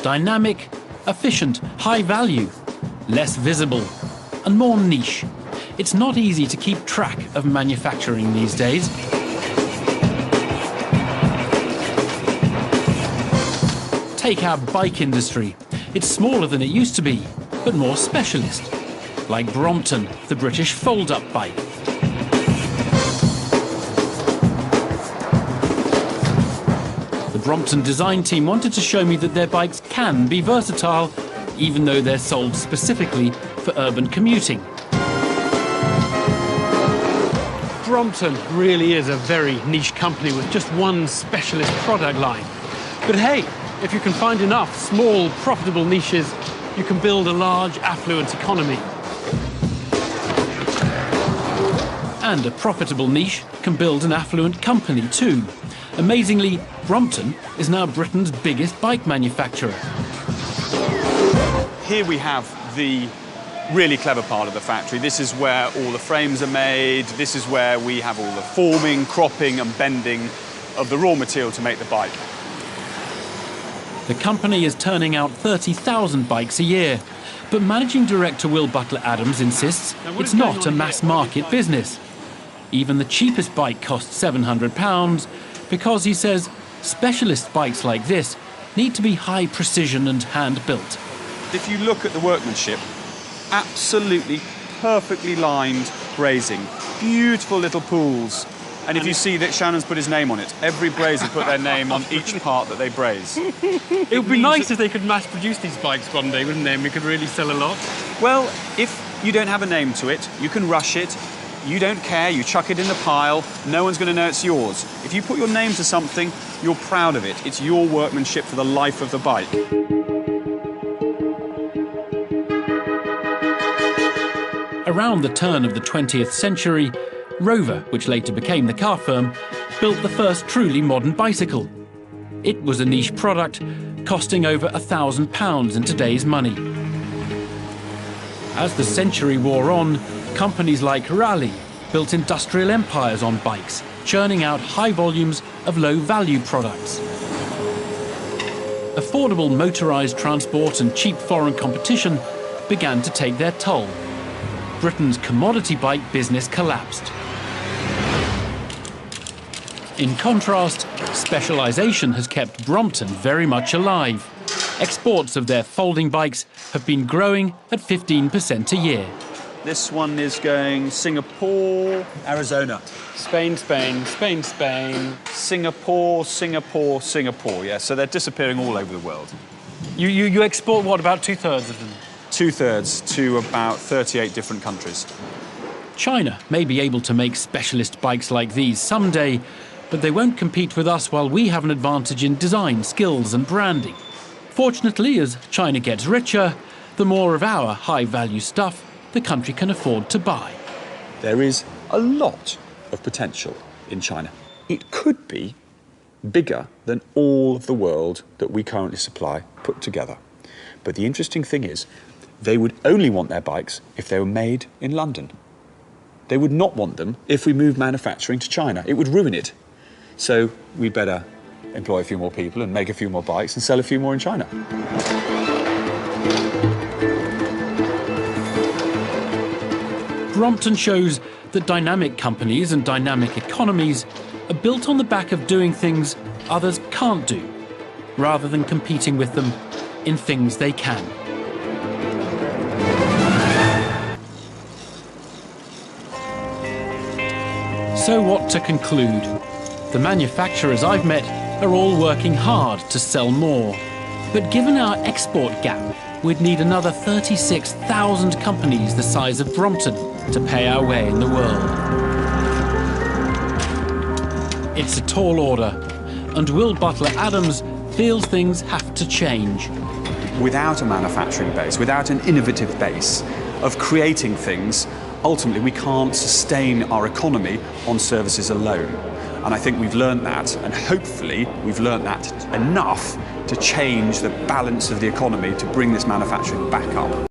dynamic, efficient, high value, less visible, and more niche. It's not easy to keep track of manufacturing these days. Take our bike industry. It's smaller than it used to be, but more specialist. Like Brompton, the British fold-up bike. The Brompton design team wanted to show me that their bikes can be versatile, even though they're sold specifically for urban commuting. Brompton really is a very niche company with just one specialist product line. But hey, if you can find enough small, profitable niches, you can build a large, affluent economy. And a profitable niche can build an affluent company too. Amazingly, Brompton is now Britain's biggest bike manufacturer. Here we have the really clever part of the factory. This is where all the frames are made. This is where we have all the forming, cropping and bending of the raw material to make the bike. The company is turning out 30,000 bikes a year, but managing director Will Butler-Adams insists it's not a mass-market business. Even the cheapest bike costs £700 because, he says, specialist bikes like this need to be high precision and hand-built. If you look at the workmanship, absolutely perfectly lined brazing, beautiful little pools. And if you see that Shannon's put his name on it, every brazier put their name on each part that they braze. It would be nice if they could mass produce these bikes one day, wouldn't they? And we could really sell a lot. Well, if you don't have a name to it, you can rush it. You don't care, you chuck it in the pile, no one's going to know it's yours. If you put your name to something, you're proud of it. It's your workmanship for the life of the bike. Around the turn of the 20th century, Rover, which later became the car firm, built the first truly modern bicycle. It was a niche product, costing over £1,000 in today's money. As the century wore on, companies like Allá built industrial empires on bikes, churning out high volumes of low-value products. Affordable motorised transport and cheap foreign competition began to take their toll. Britain's commodity bike business collapsed. In contrast, specialisation has kept Brompton very much alive. Exports of their folding bikes have been growing at 15% a year. This one is going Singapore, Arizona. Spain, Spain, Spain, Spain. Singapore, Singapore, Singapore, yeah. So they're disappearing all over the world. You export, what, about two-thirds of them? Two-thirds to about 38 different countries. China may be able to make specialist bikes like these someday, but they won't compete with us while we have an advantage in design, skills and branding. Fortunately, as China gets richer, the more of our high-value stuff the country can afford to buy. There is a lot of potential in China. It could be bigger than all of the world that we currently supply put together. But the interesting thing is, they would only want their bikes if they were made in London. They would not want them if we moved manufacturing to China. It would ruin it. So we'd better employ a few more people and make a few more bikes and sell a few more in China. Brompton shows that dynamic companies and dynamic economies are built on the back of doing things others can't do, rather than competing with them in things they can. So what to conclude? The manufacturers I've met are all working hard to sell more. But given our export gap, we'd need another 36,000 companies the size of Brompton to pay our way in the world. It's a tall order, and Will Butler-Adams feels things have to change. Without a manufacturing base, without an innovative base of creating things, ultimately we can't sustain our economy on services alone. And I think we've learned that, and hopefully we've learned that enough to change the balance of the economy to bring this manufacturing back up.